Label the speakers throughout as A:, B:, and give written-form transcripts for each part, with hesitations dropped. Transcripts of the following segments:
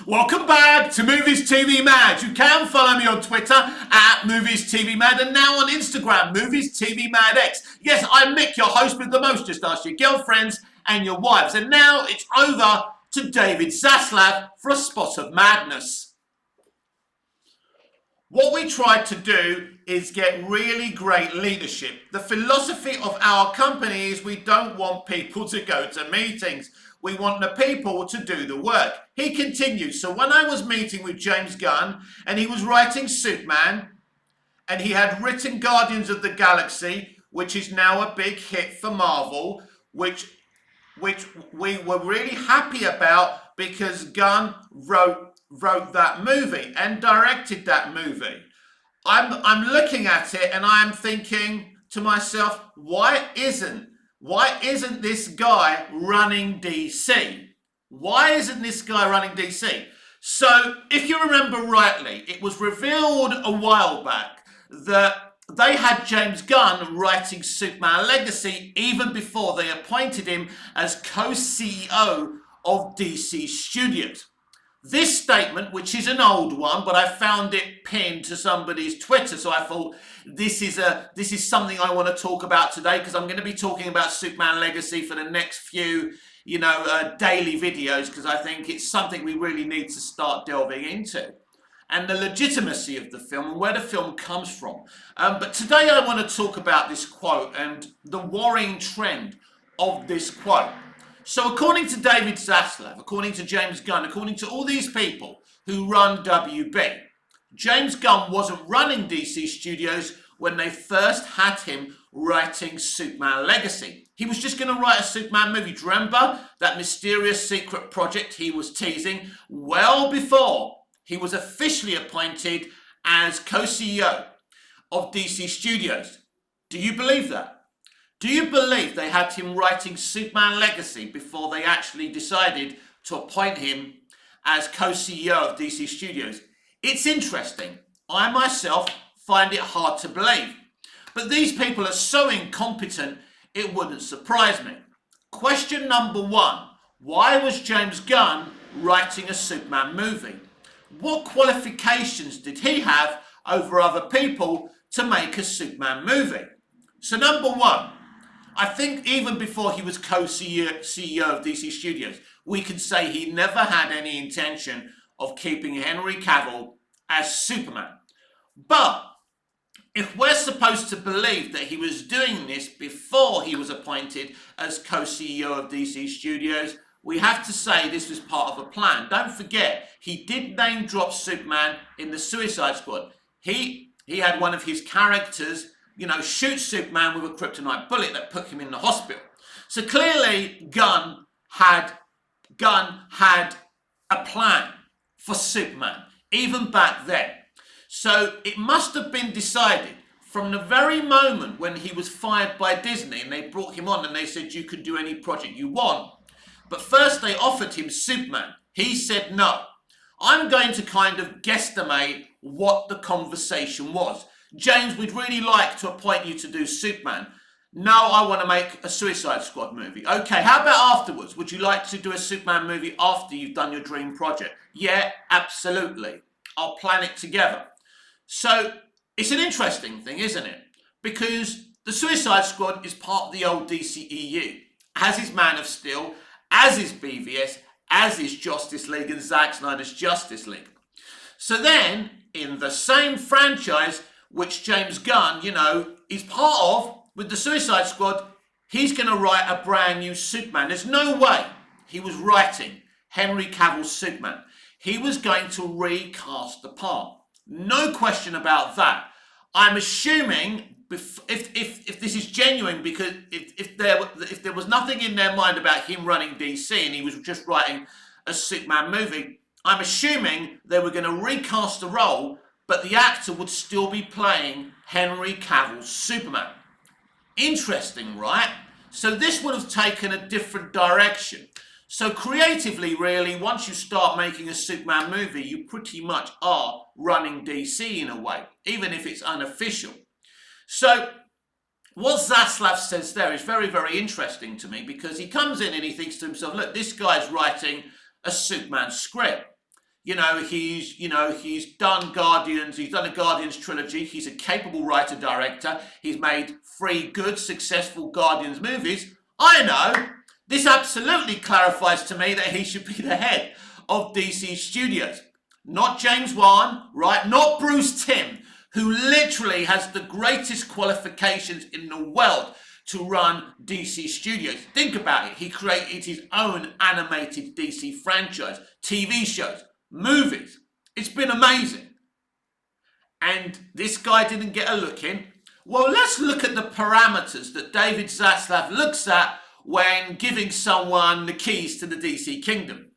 A: Welcome back to Movies TV Mad. You can follow me on Twitter at Movies TV Mad and now on Instagram, Movies TV Mad X. Yes, I'm Mick, your host with the most. Just ask your girlfriends and your wives. And now it's over to David Zaslav for a spot of madness. What we tried to do is get really great leadership. The philosophy of our company is we don't want people to go to meetings. We want the people to do the work. He continues. So when I was meeting with James Gunn and he was writing Superman and he had written Guardians of the Galaxy, which is now a big hit for Marvel, which we were really happy about because Gunn wrote that movie and directed that movie. I'm looking at it and I'm thinking to myself, why isn't this guy running DC? Why isn't this guy running DC? So, if you remember rightly, it was revealed a while back that they had James Gunn writing Superman Legacy even before they appointed him as co-CEO of DC Studios. This statement, which is an old one, but I found it pinned to somebody's Twitter, so I thought this is something I want to talk about today because I'm going to be talking about Superman Legacy for the next few, daily videos because I think it's something we really need to start delving into. And the legitimacy of the film and where the film comes from. But today I want to talk about this quote and the worrying trend of this quote. So according to David Zaslav, according to James Gunn, according to all these people who run WB, James Gunn wasn't running DC Studios when they first had him writing Superman Legacy. He was just going to write a Superman movie. Do you remember that mysterious secret project he was teasing well before he was officially appointed as co-CEO of DC Studios? Do you believe that? Do you believe they had him writing Superman Legacy before they actually decided to appoint him as co-CEO of DC Studios? It's interesting. I myself find it hard to believe. But these people are so incompetent, it wouldn't surprise me. Question number one. Why was James Gunn writing a Superman movie? What qualifications did he have over other people to make a Superman movie? So number one, I think even before he was co-CEO of DC Studios, we can say he never had any intention of keeping Henry Cavill as Superman. But if we're supposed to believe that he was doing this before he was appointed as co-CEO of DC Studios, we have to say this was part of a plan. Don't forget, he did name drop Superman in the Suicide Squad. He had one of his characters shoot Superman with a kryptonite bullet that put him in the hospital. So clearly, Gunn had a plan for Superman, even back then. So it must have been decided from the very moment when he was fired by Disney and they brought him on and they said, you can do any project you want. But first they offered him Superman. He said no. I'm going to kind of guesstimate what the conversation was. James, we'd really like to appoint you to do Superman. No, I want to make a Suicide Squad movie. Okay, how about afterwards? Would you like to do a Superman movie after you've done your dream project? Yeah, absolutely. I'll plan it together. So it's an interesting thing, isn't it? Because the Suicide Squad is part of the old DCEU, as is Man of Steel, as is BVS, as is Justice League and Zack Snyder's Justice League. So then, in the same franchise, which James Gunn, is part of, with the Suicide Squad, he's going to write a brand new Superman. There's no way he was writing Henry Cavill's Superman. He was going to recast the part. No question about that. I'm assuming, if this is genuine, because if there was nothing in their mind about him running DC and he was just writing a Superman movie, I'm assuming they were going to recast the role, but the actor would still be playing Henry Cavill's Superman. Interesting, right? So this would have taken a different direction. So creatively, really, once you start making a Superman movie, you pretty much are running DC in a way, even if it's unofficial. So what Zaslav says there is very, very interesting to me because he comes in and he thinks to himself, look, this guy's writing a Superman script. He's done Guardians, he's done a Guardians trilogy, he's a capable writer-director, he's made 3 good, successful Guardians movies. I know, this absolutely clarifies to me that he should be the head of DC Studios. Not James Wan, right? Not Bruce Timm, who literally has the greatest qualifications in the world to run DC Studios. Think about it. He created his own animated DC franchise, TV shows, movies. It's been amazing. And this guy didn't get a look in. Well, let's look at the parameters that David Zaslav looks at when giving someone the keys to the DC kingdom.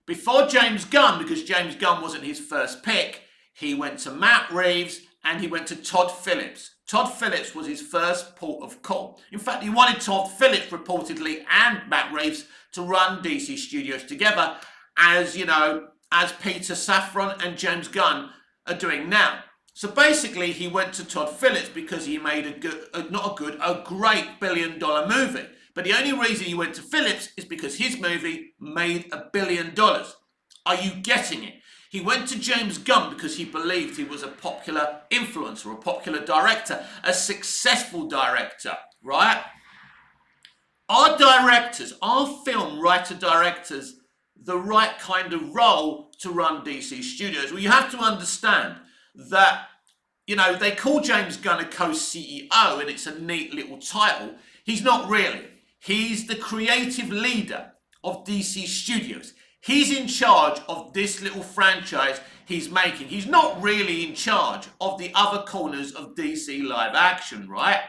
A: Before James Gunn, because James Gunn wasn't his first pick, he went to Matt Reeves and he went to Todd Phillips. Todd Phillips was his first port of call. In fact, he wanted Todd Phillips reportedly and Matt Reeves to run DC Studios together, as Peter Safran and James Gunn are doing now. So basically, he went to Todd Phillips because he made a great billion-dollar movie. But the only reason he went to Phillips is because his movie made $1 billion. Are you getting it? He went to James Gunn because he believed he was a popular influencer, a popular director, a successful director, right? Are directors, are film writer-directors the right kind of role to run DC Studios? Well, you have to understand that, they call James Gunn a co-CEO and it's a neat little title. He's not really. He's the creative leader of DC Studios. He's in charge of this little franchise he's making. He's not really in charge of the other corners of DC live action, right?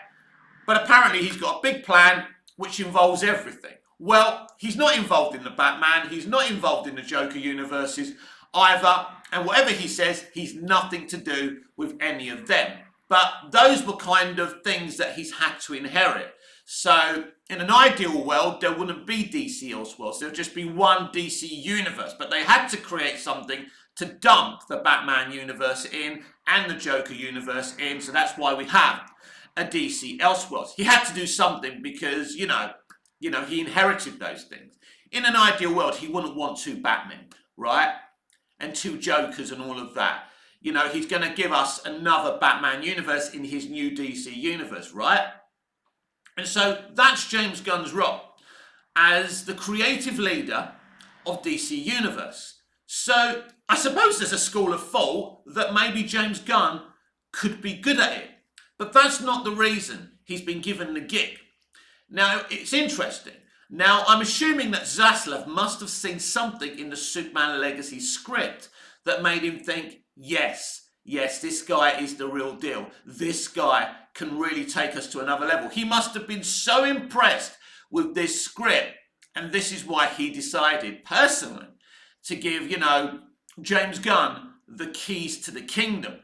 A: But apparently he's got a big plan which involves everything. Well, he's not involved in the Batman. He's not involved in the Joker universes either. And whatever he says, he's nothing to do with any of them. But those were kind of things that he's had to inherit. So in an ideal world, there wouldn't be DC Elseworlds. There would just be one DC universe. But they had to create something to dump the Batman universe in and the Joker universe in. So that's why we have a DC Elseworlds. He had to do something because, he inherited those things. In an ideal world, he wouldn't want 2 Batmen, right? And 2 Jokers and all of that. He's going to give us another Batman universe in his new DC universe, right? And so that's James Gunn's role as the creative leader of DC Universe. So I suppose there's a school of thought that maybe James Gunn could be good at it. But that's not the reason he's been given the gig. Now, it's interesting. Now, I'm assuming that Zaslav must have seen something in the Superman Legacy script that made him think, yes, this guy is the real deal. This guy can really take us to another level. He must have been so impressed with this script, and this is why he decided personally to give, James Gunn the keys to the kingdom.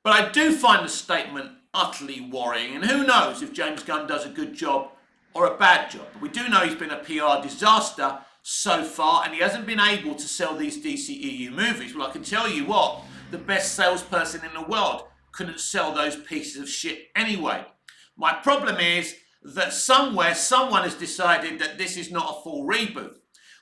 A: But I do find the statement utterly worrying, and who knows if James Gunn does a good job or a bad job. But we do know he's been a PR disaster so far, and he hasn't been able to sell these DCEU movies. Well, I can tell you what, the best salesperson in the world couldn't sell those pieces of shit anyway. My problem is that somewhere someone has decided that this is not a full reboot,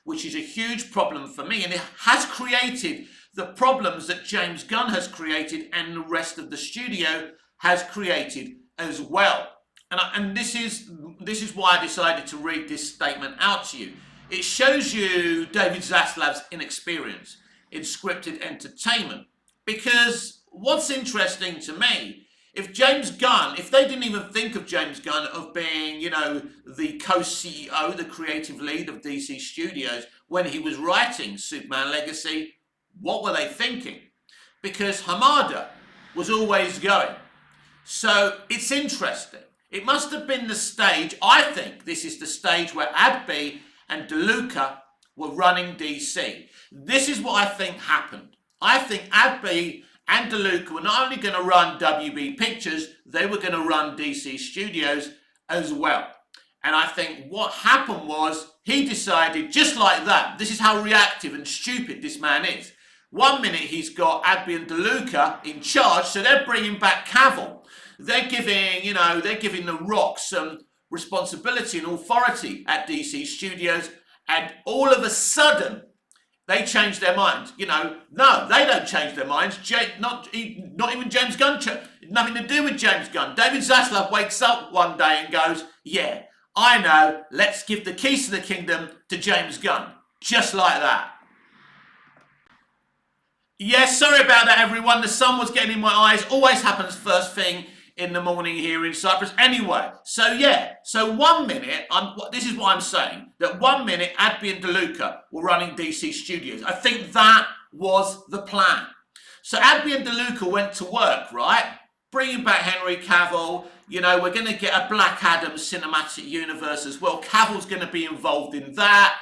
A: which is a huge problem for me, and it has created the problems that James Gunn has created and the rest of the studio has created as well. And this is why I decided to read this statement out to you. It shows you David Zaslav's inexperience in scripted entertainment. Because what's interesting to me, if they didn't even think of James Gunn of being, the co-CEO, the creative lead of DC Studios, when he was writing Superman Legacy, what were they thinking? Because Hamada was always going. So it's interesting. It must have been the stage, I think this is the stage where Abby and DeLuca were running DC. This is what I think happened. I think Abby and DeLuca were not only going to run WB Pictures, they were going to run DC Studios as well. And I think what happened was he decided just like that. This is how reactive and stupid this man is. 1 minute he's got Abby and DeLuca in charge, so they're bringing back Cavill. They're giving The Rock some responsibility and authority at DC Studios, and all of a sudden, they change their minds. You know, no, they don't change their minds. Not even James Gunn. Nothing to do with James Gunn. David Zaslav wakes up one day and goes, yeah, I know, let's give the keys to the kingdom to James Gunn. Just like that. Yes, sorry about that, everyone. The sun was getting in my eyes. Always happens first thing in the morning here in Cyprus. Anyway, so 1 minute, this is what I'm saying, that 1 minute Adby and DeLuca were running DC Studios. I think that was the plan. So Adby and DeLuca went to work, right? Bringing back Henry Cavill. You know, we're going to get a Black Adam cinematic universe as well. Cavill's going to be involved in that.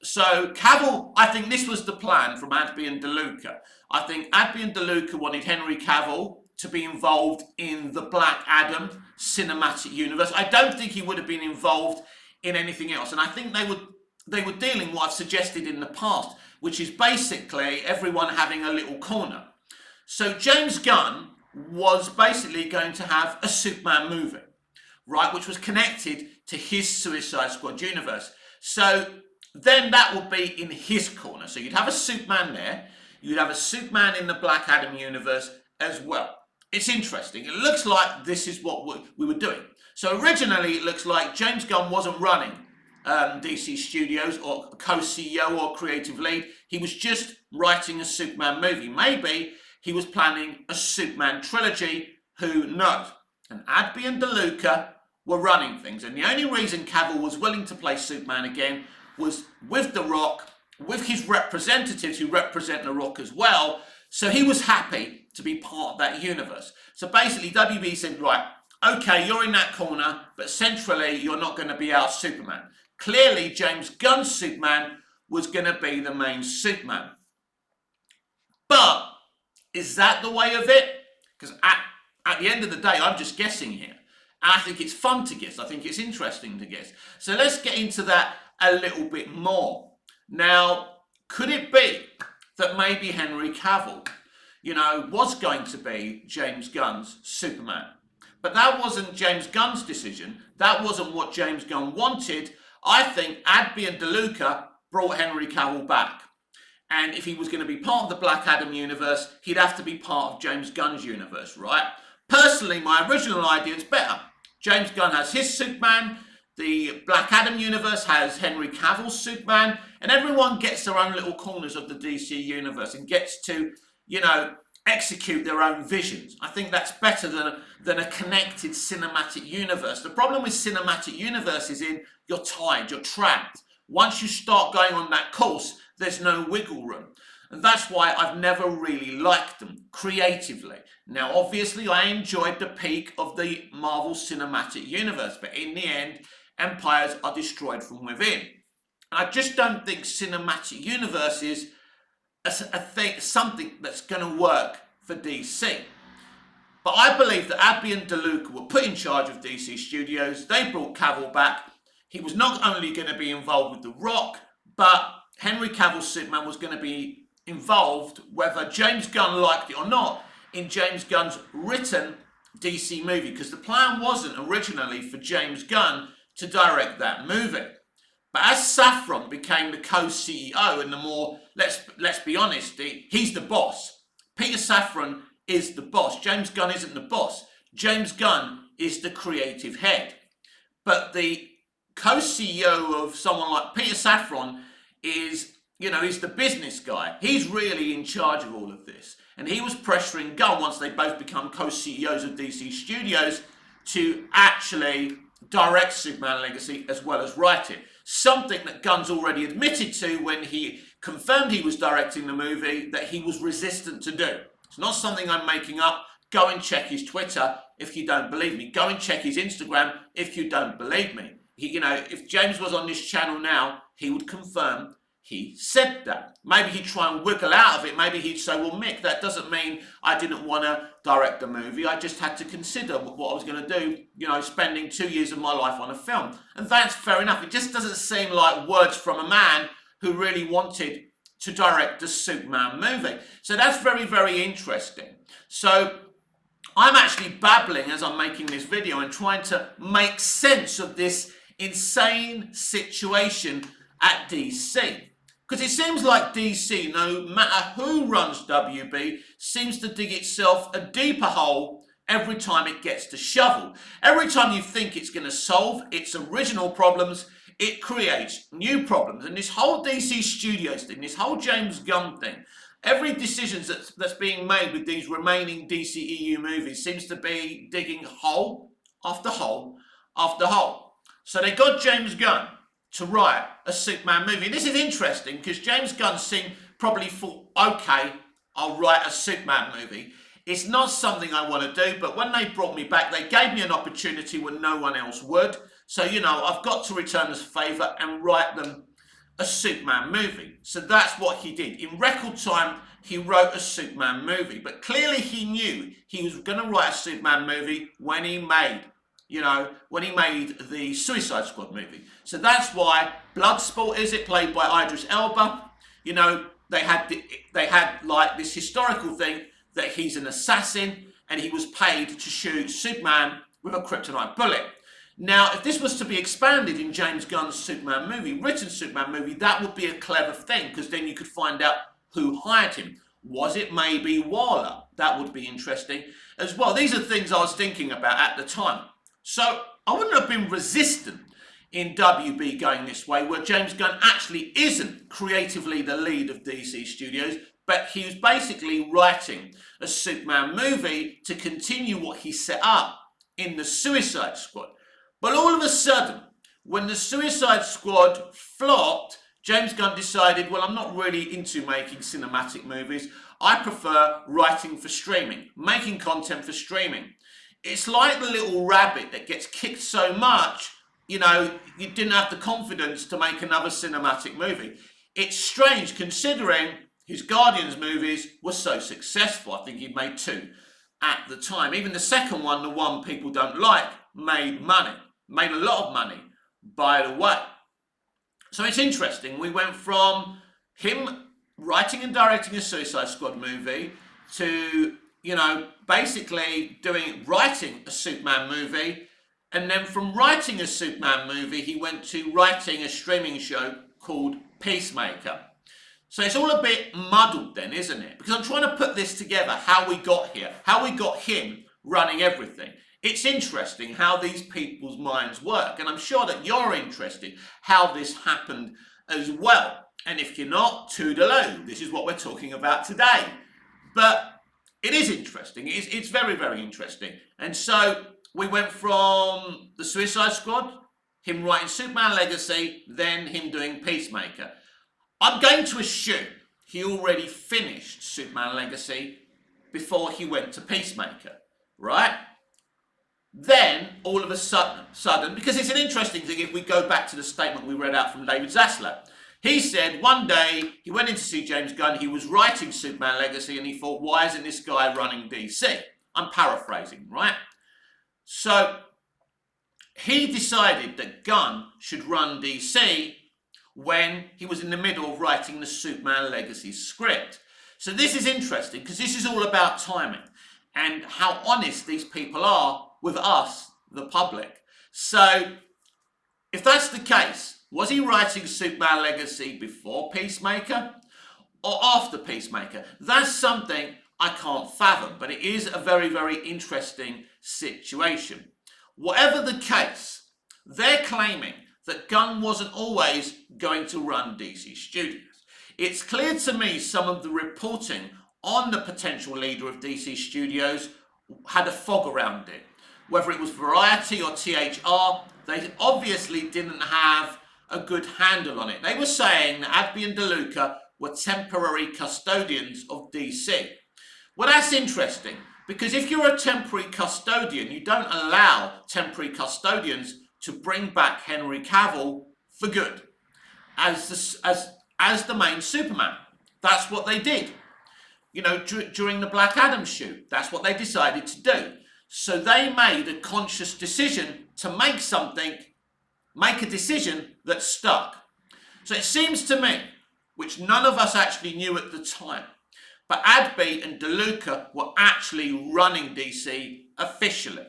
A: So Cavill, I think this was the plan from Adby and DeLuca. I think Adby and DeLuca wanted Henry Cavill to be involved in the Black Adam cinematic universe. I don't think he would have been involved in anything else. And I think they were dealing what I've suggested in the past, which is basically everyone having a little corner. So James Gunn was basically going to have a Superman movie, right, which was connected to his Suicide Squad universe. So then that would be in his corner. So you'd have a Superman there, you'd have a Superman in the Black Adam universe as well. It's interesting. It looks like this is what we were doing. So originally it looks like James Gunn wasn't running DC Studios or co-CEO or creative lead. He was just writing a Superman movie. Maybe he was planning a Superman trilogy. Who knows? And Adby and DeLuca were running things. And the only reason Cavill was willing to play Superman again was with The Rock, with his representatives who represent The Rock as well. So he was happy to be part of that universe. So basically WB said, right, okay, you're in that corner, but centrally you're not going to be our Superman. Clearly James Gunn's Superman was going to be the main Superman. But is that the way of it? Because at the end of the day, I'm just guessing here. And I think it's fun to guess. I think it's interesting to guess. So let's get into that a little bit more. Now, could it be that maybe Henry Cavill, you know, was going to be James Gunn's Superman? But that wasn't James Gunn's decision. That wasn't what James Gunn wanted. I think Adby and DeLuca brought Henry Cavill back. And if he was going to be part of the Black Adam universe, he'd have to be part of James Gunn's universe, right? Personally, my original idea is better. James Gunn has his Superman, the Black Adam universe has Henry Cavill's Superman, and everyone gets their own little corners of the DC universe and gets to, you know, execute their own visions. I think that's better than a connected cinematic universe. The problem with cinematic universes is you're tied, you're trapped. Once you start going on that course, there's no wiggle room. And that's why I've never really liked them creatively. Now, obviously, I enjoyed the peak of the Marvel Cinematic Universe, but in the end, empires are destroyed from within. And I just don't think cinematic universes are something that's going to work for DC. But I believe that Adby and DeLuca were put in charge of DC Studios. They brought Cavill back. He was not only going to be involved with The Rock, but Henry Cavill's Superman was going to be involved, whether James Gunn liked it or not, in James Gunn's written DC movie, because the plan wasn't originally for James Gunn to direct that movie. But as Safran became the co-CEO and the more, let's be honest, he's the boss. Peter Safran is the boss. James Gunn isn't the boss. James Gunn is the creative head. But the co-CEO of someone like Peter Safran is, you know, he's the business guy. He's really in charge of all of this. And he was pressuring Gunn, once they both become co-CEOs of DC Studios, to actually direct Superman Legacy as well as write it. Something that Gunn's already admitted to when he confirmed he was directing the movie, that he was resistant to do. It's not something I'm making up. Go and check his Twitter if you don't believe me. Go and check his Instagram if you don't believe me. You know, if James was on this channel now, he would confirm he said that. Maybe he'd try and wiggle out of it. Maybe he'd say, well, Mick, that doesn't mean I didn't want to direct the movie. I just had to consider what I was going to do, you know, spending 2 years of my life on a film. And that's fair enough. It just doesn't seem like words from a man who really wanted to direct a Superman movie. So that's very, very interesting. So I'm actually babbling as I'm making this video and trying to make sense of this insane situation at DC. Because it seems like DC, no matter who runs WB, seems to dig itself a deeper hole every time it gets to shovel. Every time you think it's going to solve its original problems, it creates new problems. And this whole DC Studios thing, this whole James Gunn thing, every decision that's being made with these remaining DCEU movies seems to be digging hole after hole after hole. So they got James Gunn to write a Superman movie. This is interesting because James Gunn probably thought, okay, I'll write a Superman movie. It's not something I want to do, but when they brought me back, they gave me an opportunity when no one else would. So, you know, I've got to return this favour and write them a Superman movie. So that's what he did. In record time, he wrote a Superman movie. But clearly he knew he was going to write a Superman movie when he made the Suicide Squad movie. So that's why Bloodsport is it, played by Idris Elba. You know, they had like this historical thing that he's an assassin and he was paid to shoot Superman with a kryptonite bullet. Now, if this was to be expanded in James Gunn's Superman movie, written Superman movie, that would be a clever thing because then you could find out who hired him. Was it maybe Waller? That would be interesting as well. These are things I was thinking about at the time. So I wouldn't have been resistant in WB going this way, where James Gunn actually isn't creatively the lead of DC Studios, but he was basically writing a Superman movie to continue what he set up in the Suicide Squad. But all of a sudden, when the Suicide Squad flopped, James Gunn decided, well, I'm not really into making cinematic movies. I prefer writing for streaming, making content for streaming. It's like the little rabbit that gets kicked so much, you know, you didn't have the confidence to make another cinematic movie. It's strange considering his Guardians movies were so successful. I think he made 2 at the time. Even the second one, the one people don't like, made money. Made a lot of money, by the way. So it's interesting. We went from him writing and directing a Suicide Squad movie to, you know, basically writing a Superman movie. And then from writing a Superman movie, he went to writing a streaming show called Peacemaker. So it's all a bit muddled then, isn't it? Because I'm trying to put this together, how we got here, how we got him running everything. It's interesting how these people's minds work, and I'm sure that you're interested how this happened as well. And if you're not, toodaloo, this is what we're talking about today. But it is interesting. It's very, very interesting. And so we went from the Suicide Squad, him writing Superman Legacy, then him doing Peacemaker. I'm going to assume he already finished Superman Legacy before he went to Peacemaker, right? Then, all of a sudden, because it's an interesting thing if we go back to the statement we read out from David Zaslav. He said one day he went in to see James Gunn, he was writing Superman Legacy, and he thought, why isn't this guy running DC? I'm paraphrasing, right? So, he decided that Gunn should run DC when he was in the middle of writing the Superman Legacy script. So this is interesting because this is all about timing and how honest these people are with us, the public. So, if that's the case, was he writing Superman Legacy before Peacemaker or after Peacemaker? That's something I can't fathom, but it is a very, very interesting situation. Whatever the case, they're claiming that Gunn wasn't always going to run DC Studios. It's clear to me some of the reporting on the potential leader of DC Studios had a fog around it. Whether it was Variety or THR, they obviously didn't have a good handle on it. They were saying that Adby and DeLuca were temporary custodians of DC. Well, that's interesting, because if you're a temporary custodian, you don't allow temporary custodians to bring back Henry Cavill for good as the main Superman. That's what they did. You know, during the Black Adam shoot, that's what they decided to do. So they made a conscious decision to make a decision that stuck. So it seems to me, which none of us actually knew at the time, but Adby and DeLuca were actually running DC officially.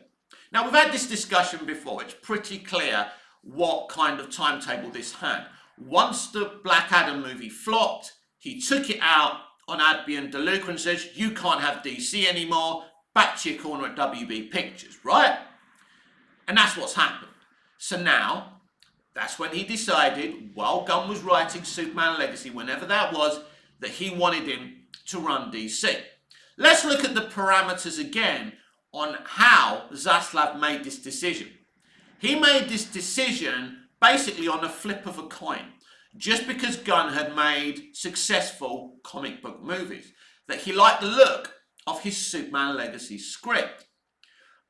A: Now, we've had this discussion before. It's pretty clear what kind of timetable this had. Once the Black Adam movie flopped, he took it out on Adbian DeLuca and says, you can't have DC anymore, back to your corner at WB Pictures, right? And that's what's happened. So now, that's when he decided, while Gunn was writing Superman Legacy, whenever that was, that he wanted him to run DC. Let's look at the parameters again on how Zaslav made this decision. He made this decision basically on the flip of a coin. Just because Gunn had made successful comic book movies, that he liked the look of his Superman Legacy script.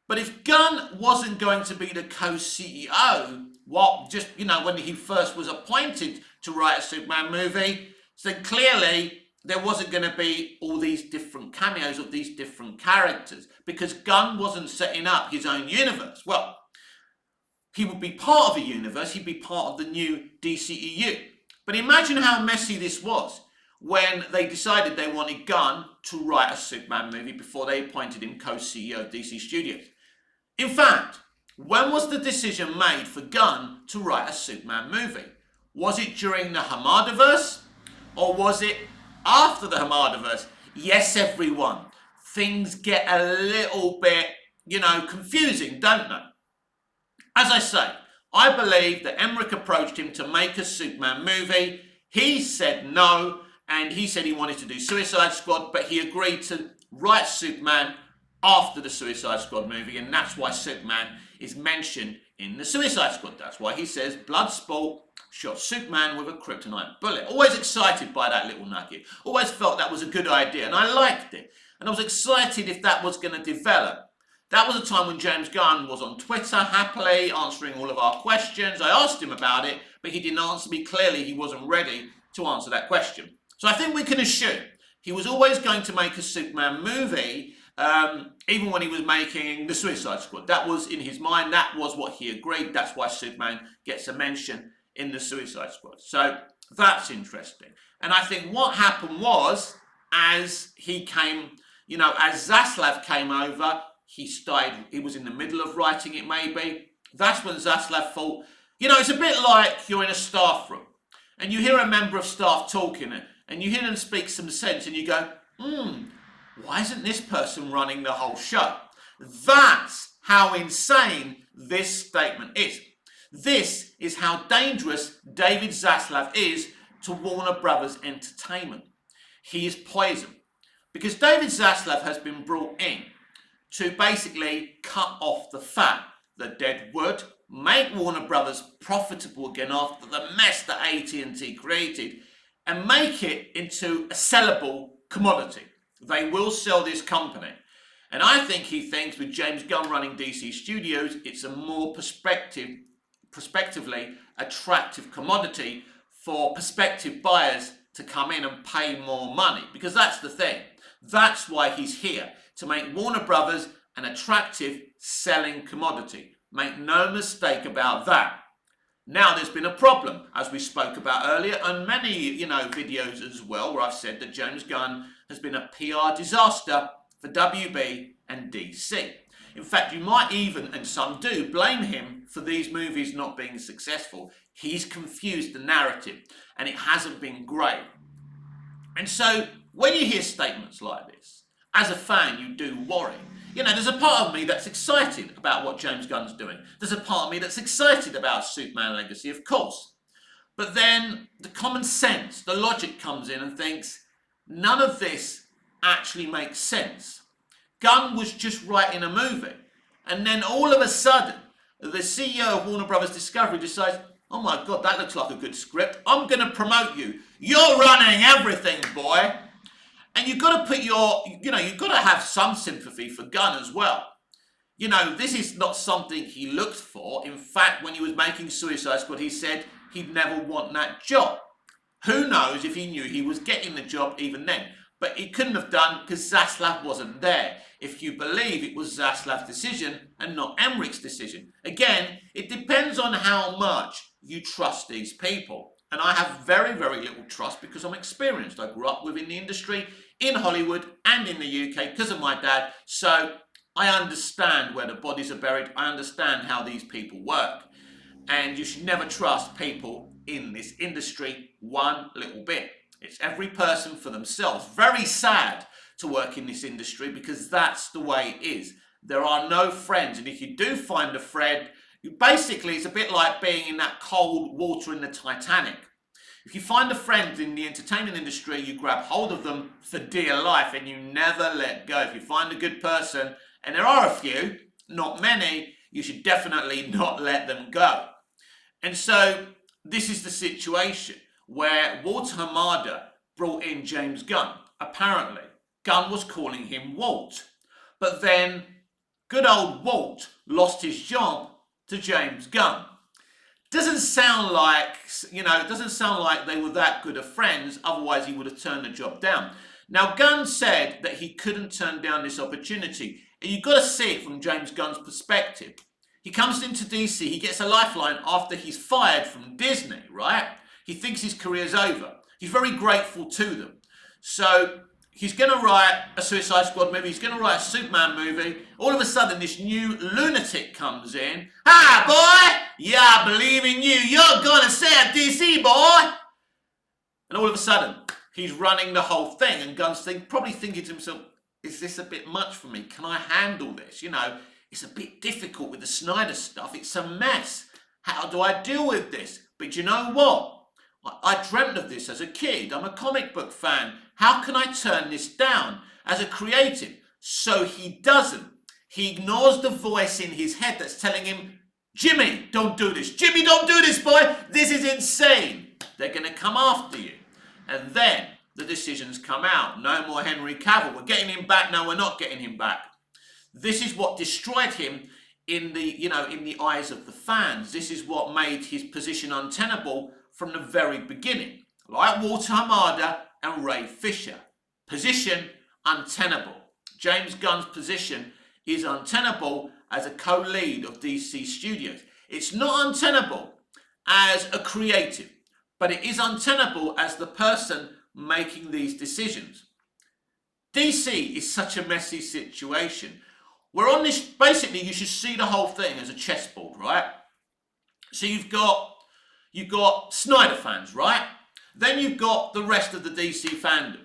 A: But if Gunn wasn't going to be the co-CEO, when he first was appointed to write a Superman movie, so clearly there wasn't going to be all these different cameos of these different characters, because Gunn wasn't setting up his own universe. Well, he would be part of a universe, he'd be part of the new DCEU. But imagine how messy this was when they decided they wanted Gunn to write a Superman movie before they appointed him co-CEO of DC Studios. In fact, when was the decision made for Gunn to write a Superman movie? Was it during the Hamadaverse, or was it after the Hamadaverse? Yes, everyone, things get a little bit, confusing, don't they? As I say, I believe that Emmerich approached him to make a Superman movie. He said no, and he said he wanted to do Suicide Squad, but he agreed to write Superman after the Suicide Squad movie, and that's why Superman is mentioned in the Suicide Squad. That's why he says Bloodsport shot Superman with a kryptonite bullet. Always excited by that little nugget. Always felt that was a good idea, and I liked it. And I was excited if that was going to develop. That was a time when James Gunn was on Twitter happily answering all of our questions. I asked him about it, but he didn't answer me. Clearly, he wasn't ready to answer that question. So I think we can assume he was always going to make a Superman movie, even when he was making the Suicide Squad. That was in his mind. That was what he agreed. That's why Superman gets a mention in the Suicide Squad. So that's interesting. And I think what happened was, as Zaslav came over, he was in the middle of writing it maybe. That's when Zaslav thought, it's a bit like you're in a staff room and you hear a member of staff talking and you hear them speak some sense and you go, why isn't this person running the whole show? That's how insane this statement is. This is how dangerous David Zaslav is to Warner Brothers Entertainment. He is poison. Because David Zaslav has been brought in to basically cut off the fat, the dead wood, make Warner Brothers profitable again after the mess that AT&T created, and make it into a sellable commodity. They will sell this company. And I think he thinks with James Gunn running DC Studios, it's a more prospectively attractive commodity for prospective buyers to come in and pay more money. Because that's the thing. That's why he's here, to make Warner Brothers an attractive selling commodity. Make no mistake about that. Now, there's been a problem, as we spoke about earlier, and many, videos as well, where I've said that James Gunn has been a PR disaster for WB and DC. In fact, you might even, and some do, blame him for these movies not being successful. He's confused the narrative, and it hasn't been great. And so, when you hear statements like this, as a fan, you do worry. There's a part of me that's excited about what James Gunn's doing. There's a part of me that's excited about Superman Legacy, of course. But then the common sense, the logic comes in and thinks, none of this actually makes sense. Gunn was just writing a movie. And then all of a sudden, the CEO of Warner Brothers Discovery decides, oh my God, that looks like a good script. I'm going to promote you. You're running everything, boy. And you've got to put you've got to have some sympathy for Gunn as well. This is not something he looked for. In fact, when he was making Suicide Squad, he said he'd never want that job. Who knows if he knew he was getting the job even then. But he couldn't have done because Zaslav wasn't there. If you believe it was Zaslav's decision and not Emmerich's decision. Again, it depends on how much you trust these people. And I have very, very little trust because I'm experienced. I grew up within the industry, in Hollywood and in the UK because of my dad. So I understand where the bodies are buried. I understand how these people work. And you should never trust people in this industry one little bit. It's every person for themselves. Very sad to work in this industry because that's the way it is. There are no friends, and if you do find a friend, basically it's a bit like being in that cold water in the Titanic. If you find a friend in the entertainment industry, you grab hold of them for dear life and you never let go. If you find a good person, and there are a few, not many, you should definitely not let them go. And so this is the situation where Walter Hamada brought in James Gunn. Apparently, Gunn was calling him Walt. But then good old Walt lost his job to James Gunn. Doesn't sound like, it doesn't sound like they were that good of friends, otherwise he would have turned the job down. Now, Gunn said that he couldn't turn down this opportunity. And you've got to see it from James Gunn's perspective. He comes into DC, he gets a lifeline after he's fired from Disney, right? He thinks his career's over. He's very grateful to them. So he's going to write a Suicide Squad movie, he's going to write a Superman movie. All of a sudden, this new lunatic comes in. Hi, boy! Yeah, I believe in you. You're going to save DC, boy! And all of a sudden, he's running the whole thing. And Gunn's probably thinking to himself, is this a bit much for me? Can I handle this? It's a bit difficult with the Snyder stuff. It's a mess. How do I deal with this? But you know what? I dreamt of this as a kid. I'm a comic book fan. How can I turn this down as a creative? So he doesn't. He ignores the voice in his head that's telling him, Jimmy, don't do this. Jimmy, don't do this, boy. This is insane. They're going to come after you. And then the decisions come out. No more Henry Cavill. We're getting him back. No, we're not getting him back. This is what destroyed him in the eyes of the fans. This is what made his position untenable from the very beginning. Like Walter Hamada and Ray Fisher. Position untenable. James Gunn's position is untenable as a co-lead of DC Studios. It's not untenable as a creative, but it is untenable as the person making these decisions. DC is such a messy situation. We're on this, basically you should see the whole thing as a chessboard, right? So you've got Snyder fans, right? Then you've got the rest of the DC fandom.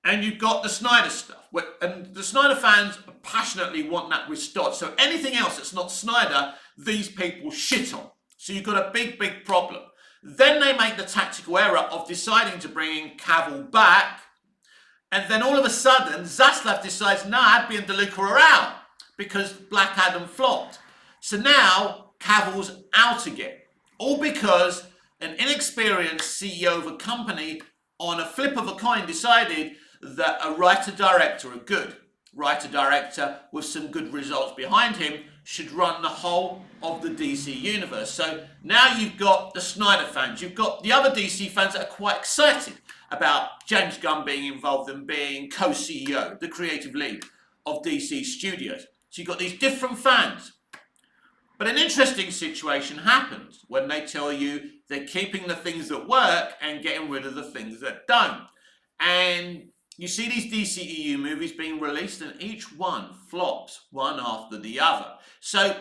A: And you've got the Snyder stuff. And the Snyder fans passionately want that restored. So anything else that's not Snyder, these people shit on. So you've got a big, big problem. Then they make the tactical error of deciding to bring in Cavill back. And then all of a sudden, Zaslav decides, nah, Abby and DeLuca are out because Black Adam flopped. So now Cavill's out again. All because an inexperienced CEO of a company on a flip of a coin decided that a writer-director, a good writer-director with some good results behind him, should run the whole of the DC universe. So now you've got the Snyder fans, you've got the other DC fans that are quite excited about James Gunn being involved and being co-CEO, the creative lead of DC Studios. So you've got these different fans. But an interesting situation happens when they tell you they're keeping the things that work and getting rid of the things that don't. And you see these DCEU movies being released and each one flops one after the other. So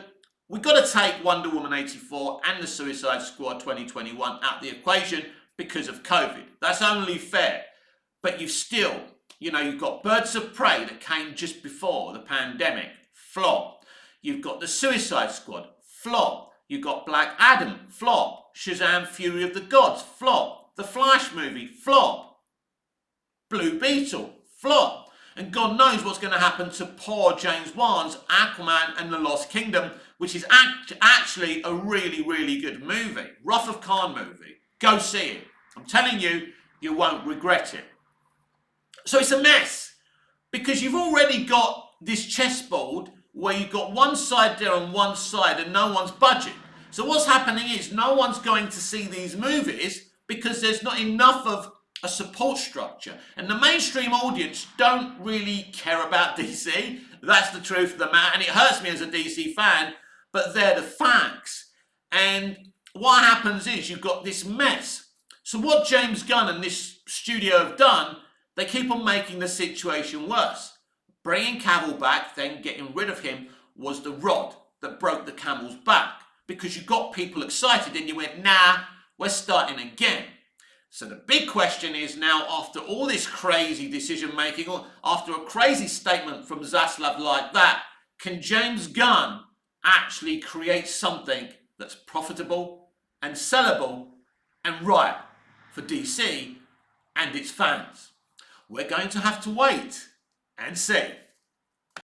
A: we've got to take Wonder Woman 84 and the Suicide Squad 2021 out the equation because of COVID. That's only fair. But you've got Birds of Prey that came just before the pandemic, flop. You've got the Suicide Squad, flop. You've got Black Adam, flop. Shazam! Fury of the Gods, flop. The Flash movie, flop. Blue Beetle, flop. And God knows what's going to happen to poor James Wan's Aquaman and the Lost Kingdom, which is actually a really, really good movie. Wrath of Khan movie. Go see it. I'm telling you, you won't regret it. So it's a mess because you've already got this chessboard where you've got one side there and one side and no one's budging. So what's happening is no one's going to see these movies because there's not enough of a support structure. And the mainstream audience don't really care about DC. That's the truth of the matter. And it hurts me as a DC fan, but they're the facts. And what happens is you've got this mess. So what James Gunn and this studio have done, they keep on making the situation worse. Bringing Cavill back, then getting rid of him, was the rod that broke the camel's back. Because you got people excited and you went, nah, We're starting again. So the big question is now, after all this crazy decision making, or after a crazy statement from Zaslav like that, can James Gunn actually create something that's profitable and sellable and right for DC and its fans? We're going to have to wait and see.